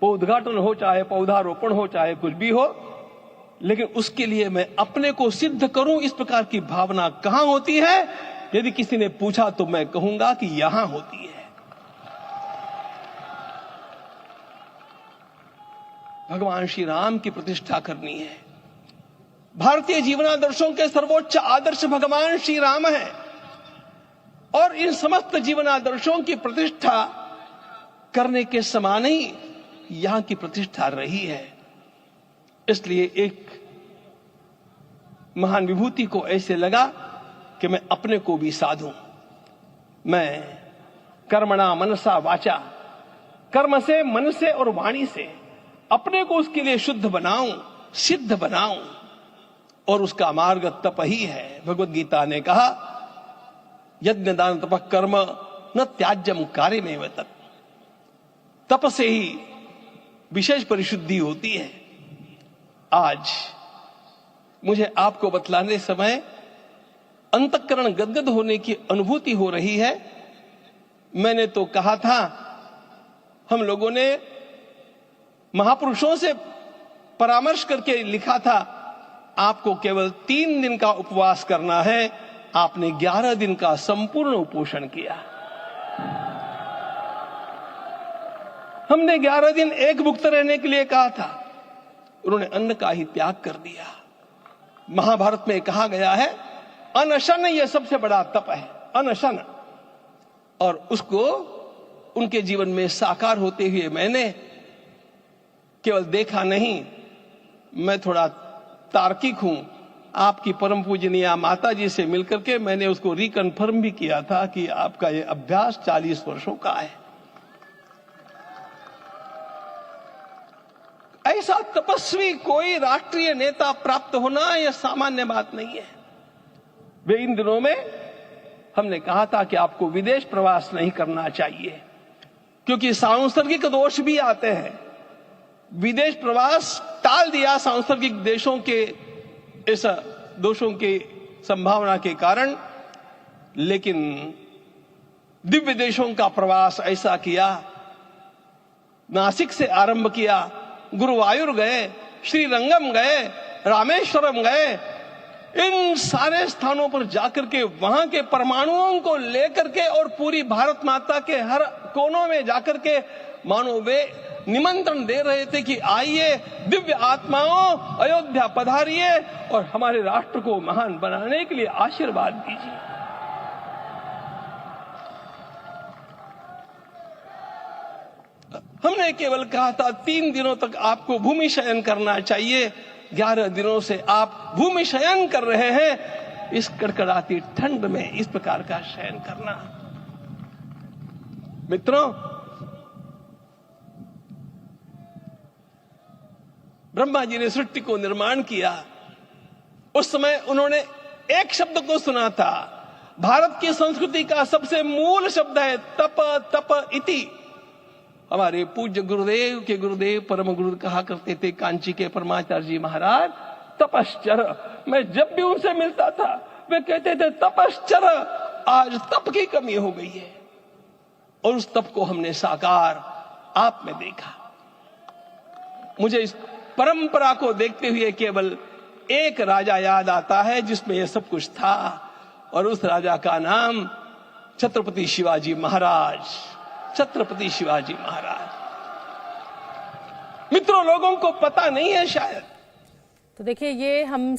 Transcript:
वो उद्घाटन हो, चाहे पौधारोपण हो, चाहे कुछ भी हो, लेकिन उसके लिए मैं अपने को सिद्ध करूं, इस प्रकार की भावना कहां होती है? यदि किसी ने पूछा तो मैं कहूंगा कि यहां होती है। भगवान श्री राम की प्रतिष्ठा करनी है। भारतीय जीवनादर्शों के सर्वोच्च आदर्श भगवान श्री राम है और इन समस्त जीवनादर्शों की प्रतिष्ठा करने के समान ही यहां की प्रतिष्ठा रही है। इसलिए एक महान विभूति को ऐसे लगा कि मैं अपने को भी साधूं। मैं कर्मणा मनसा वाचा, कर्म से, मन से और वाणी से अपने को उसके लिए शुद्ध बनाऊं, सिद्ध बनाऊं, और उसका मार्ग तप ही है। भगवत गीता ने कहा, यज्ञ दान तप कर्म न त्याज्यम कार्यमेव तत्। तप से ही विशेष परिशुद्धि होती है। आज मुझे आपको बतलाने समय अंतःकरण गदगद होने की अनुभूति हो रही है। मैंने तो कहा था, हम लोगों ने महापुरुषों से परामर्श करके लिखा था, आपको केवल 3 दिन का उपवास करना है। आपने 11 दिन का संपूर्ण उपोषण किया। हमने 11 दिन एक भुक्त रहने के लिए कहा था, उन्होंने अन्न का ही त्याग कर दिया। महाभारत में कहा गया है, अनशन यह सबसे बड़ा तप है, अनशन। और उसको उनके जीवन में साकार होते हुए मैंने केवल देखा नहीं, मैं थोड़ा तार्किक हूं। आपकी परम पूजनीय माता जी से मिलकर के मैंने उसको रिकन्फर्म भी किया था कि आपका यह अभ्यास 40 वर्षों का है। ऐसा तपस्वी कोई राष्ट्रीय नेता प्राप्त होना यह सामान्य बात नहीं है। वे इन दिनों में हमने कहा था कि आपको विदेश प्रवास नहीं करना चाहिए, क्योंकि सांसर्गिक दोष भी आते हैं। विदेश प्रवास टाल दिया सांसर्गिक देशों के इस दोषों की संभावना के कारण, लेकिन दिव्य देशों का प्रवास ऐसा किया। नासिक से आरंभ किया, गुरुवायूर गए, श्रीरंगम गए, रामेश्वरम गए। इन सारे स्थानों पर जाकर के वहां के परमाणुओं को लेकर के और पूरी भारत माता के हर कोनों में जाकर के मानो वे निमंत्रण दे रहे थे कि आइए दिव्य आत्माओं, अयोध्या पधारिए और हमारे राष्ट्र को महान बनाने के लिए आशीर्वाद दीजिए। हमने केवल कहा था 3 दिनों तक आपको भूमि शयन करना चाहिए। 11 दिनों से आप भूमि शयन कर रहे हैं। इस कड़कड़ाती ठंड में इस प्रकार का शयन करना, मित्रों, ब्रह्मा जी ने सृष्टि को निर्माण किया। उस समय उन्होंने एक शब्द को सुना था। भारत की संस्कृति का सबसे मूल शब्द है तप, तप इति। हमारे पूज्य गुरुदेव के गुरुदेव परम गुरु कहा करते थे, कांची के परमाचार्य जी महाराज, तपश्चर। मैं जब भी उनसे मिलता था वे कहते थे तपश्चर। आज तप की कमी हो गई है और उस तप को हमने साकार आप में देखा। मुझे इस परंपरा को देखते हुए केवल एक राजा याद आता है जिसमें यह सब कुछ था, और उस राजा का नाम छत्रपति शिवाजी महाराज। छत्रपति शिवाजी महाराज। मित्रों, लोगों को पता नहीं है शायद। तो देखिए, ये हम